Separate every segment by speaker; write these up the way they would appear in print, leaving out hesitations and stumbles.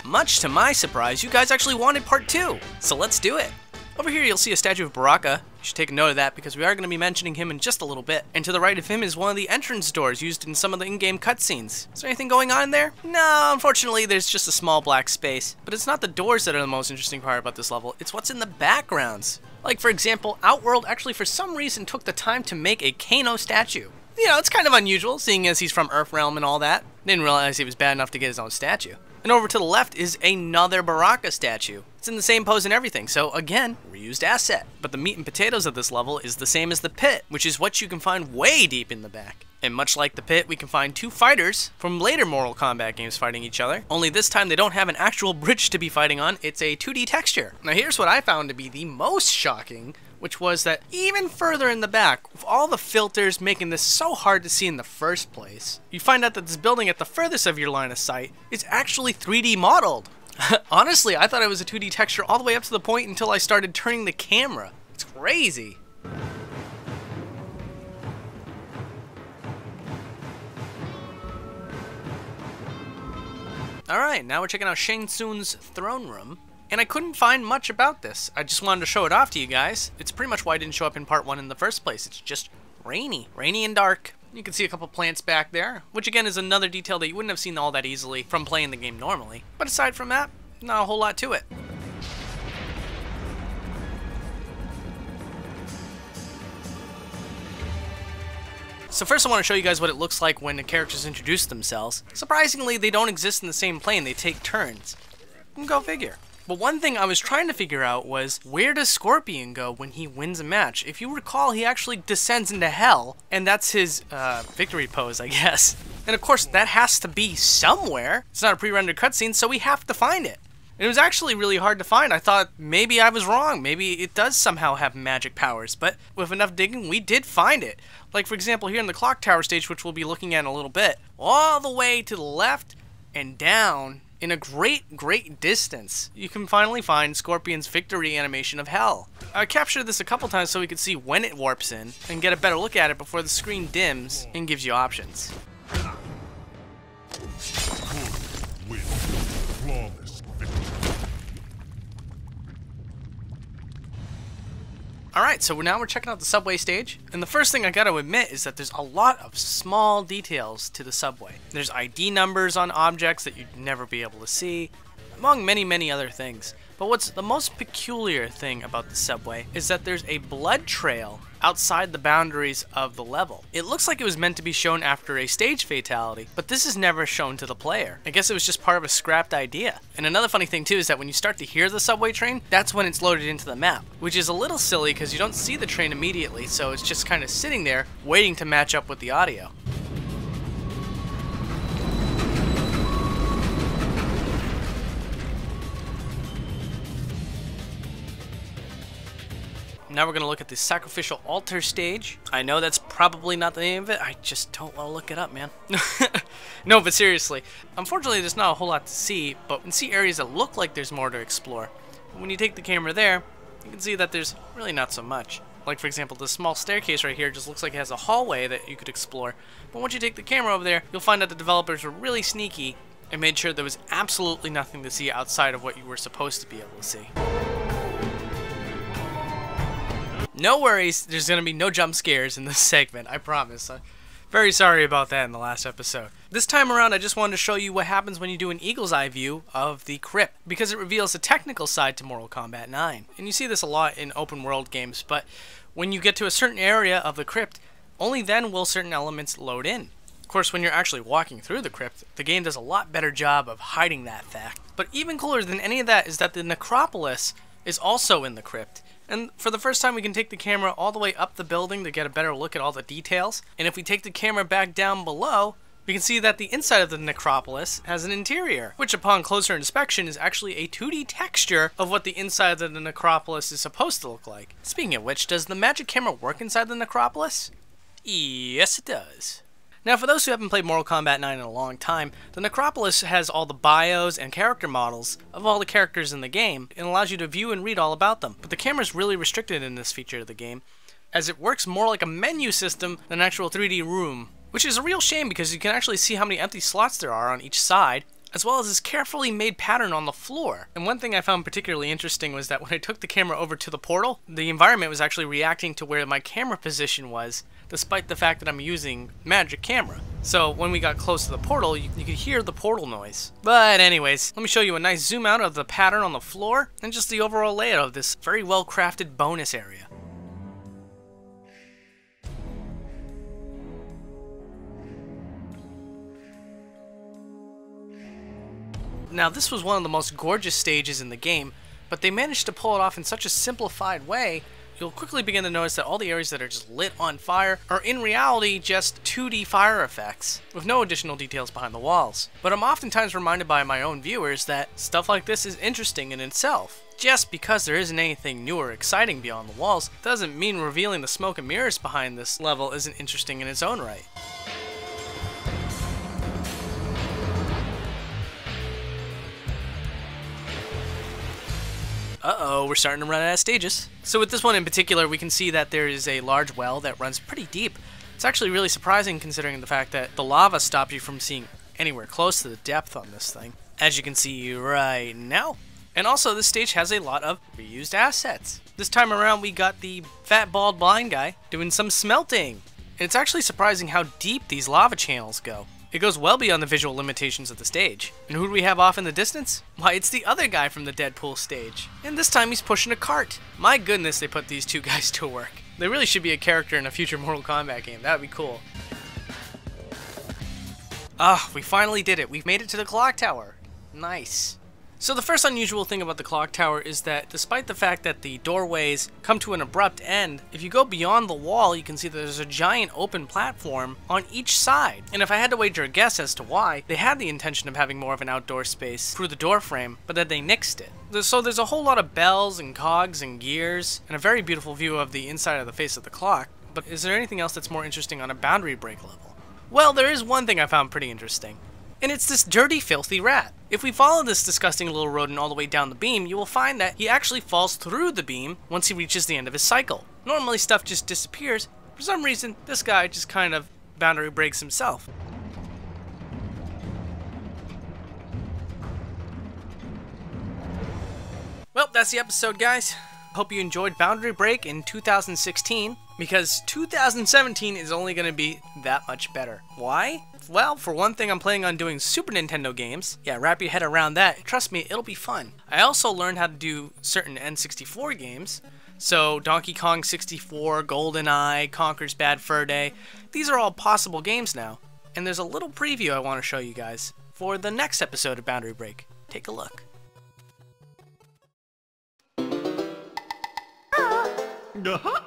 Speaker 1: much to my surprise, you guys actually wanted part 2, so let's do it. Over here you'll see a statue of Baraka. You should take a note of that because we are going to be mentioning him in just a little bit. And to the right of him is one of the entrance doors used in some of the in-game cutscenes. Is there anything going on in there? No, unfortunately there's just a small black space. But it's not the doors that are the most interesting part about this level, it's what's in the backgrounds. Like for example, Outworld actually for some reason took the time to make a Kano statue. You know, it's kind of unusual seeing as he's from Earthrealm and all that. Didn't realize he was bad enough to get his own statue. And over to the left is another Baraka statue. It's in the same pose and everything, so again, reused asset. But the meat and potatoes of this level is the same as the pit, which is what you can find way deep in the back. And much like the pit, we can find two fighters from later Mortal Kombat games fighting each other, only this time they don't have an actual bridge to be fighting on, it's a 2D texture. Now here's what I found to be the most shocking, which was that even further in the back, with all the filters making this so hard to see in the first place, you find out that this building at the furthest of your line of sight is actually 3D modeled. Honestly, I thought it was a 2D texture all the way up to the point until I started turning the camera. It's crazy. Alright, now we're checking out Shang Tsung's throne room. And I couldn't find much about this. I just wanted to show it off to you guys. It's pretty much why it didn't show up in part 1 in the first place. It's just rainy. Rainy and dark. You can see a couple plants back there, which again is another detail that you wouldn't have seen all that easily from playing the game normally. But aside from that, not a whole lot to it. So first I want to show you guys what it looks like when the characters introduce themselves. Surprisingly, they don't exist in the same plane, they take turns. Go figure. But one thing I was trying to figure out was, where does Scorpion go when he wins a match? If you recall, he actually descends into hell, and that's his victory pose, I guess. And of course, that has to be somewhere. It's not a pre-rendered cutscene, so we have to find it. And it was actually really hard to find. I thought maybe I was wrong. Maybe it does somehow have magic powers, but with enough digging, we did find it. Like for example, here in the clock tower stage, which we'll be looking at in a little bit, all the way to the left and down, in a great distance, you can finally find Scorpion's victory animation of hell. I captured this a couple times so we could see when it warps in and get a better look at it before the screen dims and gives you options. Alright, so now we're checking out the subway stage, and the first thing I gotta admit is that there's a lot of small details to the subway. There's ID numbers on objects that you'd never be able to see, among many other things. But what's the most peculiar thing about the subway is that there's a blood trail outside the boundaries of the level. It looks like it was meant to be shown after a stage fatality, but this is never shown to the player. I guess it was just part of a scrapped idea. And another funny thing too is that when you start to hear the subway train, that's when it's loaded into the map, which is a little silly because you don't see the train immediately, so it's just kind of sitting there waiting to match up with the audio. Now we're going to look at the sacrificial altar stage. I know that's probably not the name of it, I just don't want to look it up, man. No, but seriously, unfortunately there's not a whole lot to see, but you can see areas that look like there's more to explore. When you take the camera there, you can see that there's really not so much. Like for example, this small staircase right here just looks like it has a hallway that you could explore. But once you take the camera over there, you'll find that the developers were really sneaky and made sure there was absolutely nothing to see outside of what you were supposed to be able to see. No worries, there's going to be no jump scares in this segment, I promise. Very sorry about that in the last episode. This time around, I just wanted to show you what happens when you do an eagle's eye view of the crypt, because it reveals the technical side to Mortal Kombat 9. And you see this a lot in open world games, but when you get to a certain area of the crypt, only then will certain elements load in. Of course, when you're actually walking through the crypt, the game does a lot better job of hiding that fact. But even cooler than any of that is that the Necropolis is also in the crypt. And for the first time we can take the camera all the way up the building to get a better look at all the details. And if we take the camera back down below, we can see that the inside of the Necropolis has an interior, which upon closer inspection is actually a 2D texture of what the inside of the Necropolis is supposed to look like. Speaking of which, does the magic camera work inside the Necropolis? Yes, it does. Now, for those who haven't played Mortal Kombat 9 in a long time, the Necropolis has all the bios and character models of all the characters in the game and allows you to view and read all about them. But the camera is really restricted in this feature of the game, as it works more like a menu system than an actual 3D room, which is a real shame because you can actually see how many empty slots there are on each side, as well as this carefully made pattern on the floor. And one thing I found particularly interesting was that when I took the camera over to the portal, the environment was actually reacting to where my camera position was, despite the fact that I'm using magic camera. So when we got close to the portal, you could hear the portal noise. But anyways, let me show you a nice zoom out of the pattern on the floor and just the overall layout of this very well crafted bonus area. Now this was one of the most gorgeous stages in the game, but they managed to pull it off in such a simplified way, you'll quickly begin to notice that all the areas that are just lit on fire are in reality just 2D fire effects, with no additional details behind the walls. But I'm oftentimes reminded by my own viewers that stuff like this is interesting in itself. Just because there isn't anything new or exciting beyond the walls, doesn't mean revealing the smoke and mirrors behind this level isn't interesting in its own right. Uh-oh, we're starting to run out of stages. So with this one in particular, we can see that there is a large well that runs pretty deep. It's actually really surprising considering the fact that the lava stopped you from seeing anywhere close to the depth on this thing, as you can see right now. And also, this stage has a lot of reused assets. This time around, we got the fat, bald, blind guy doing some smelting. And it's actually surprising how deep these lava channels go. It goes well beyond the visual limitations of the stage. And who do we have off in the distance? Why, it's the other guy from the Deadpool stage. And this time he's pushing a cart. My goodness, they put these two guys to work. They really should be a character in a future Mortal Kombat game. That would be cool. Ah, we finally did it. We've made it to the clock tower. Nice. So the first unusual thing about the clock tower is that despite the fact that the doorways come to an abrupt end, if you go beyond the wall, you can see that there's a giant open platform on each side. And if I had to wager a guess as to why, they had the intention of having more of an outdoor space through the door frame, but then they nixed it. So there's a whole lot of bells and cogs and gears, and a very beautiful view of the inside of the face of the clock. But is there anything else that's more interesting on a boundary break level? Well, there is one thing I found pretty interesting. And it's this dirty, filthy rat. If we follow this disgusting little rodent all the way down the beam, you will find that he actually falls through the beam once he reaches the end of his cycle. Normally stuff just disappears. For some reason, this guy just kind of boundary breaks himself. Well, that's the episode, guys. Hope you enjoyed Boundary Break in 2016, because 2017 is only going to be that much better. Why? Well, for one thing, I'm planning on doing Super Nintendo games. Yeah, wrap your head around that. Trust me, it'll be fun. I also learned how to do certain N64 games. So, Donkey Kong 64, GoldenEye, Conker's Bad Fur Day. These are all possible games now. And there's a little preview I want to show you guys for the next episode of Boundary Break. Take a look.
Speaker 2: Uh-huh.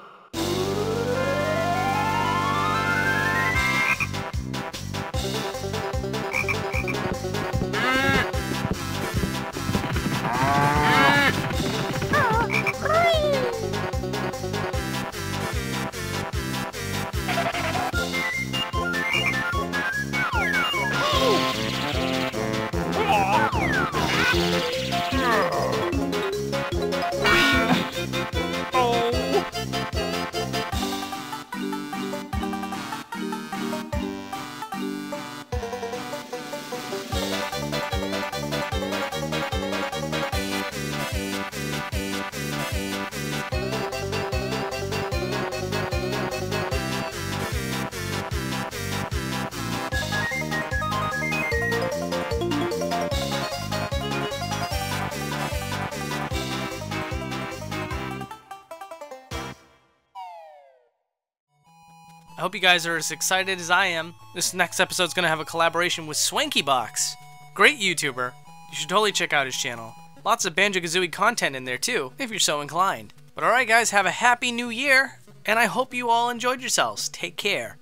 Speaker 1: I hope you guys are as excited as I am. This next episode's gonna have a collaboration with SwankyBox. Great YouTuber. You should totally check out his channel. Lots of Banjo-Kazooie content in there too, if you're so inclined. But alright guys, have a happy new year, and I hope you all enjoyed yourselves. Take care.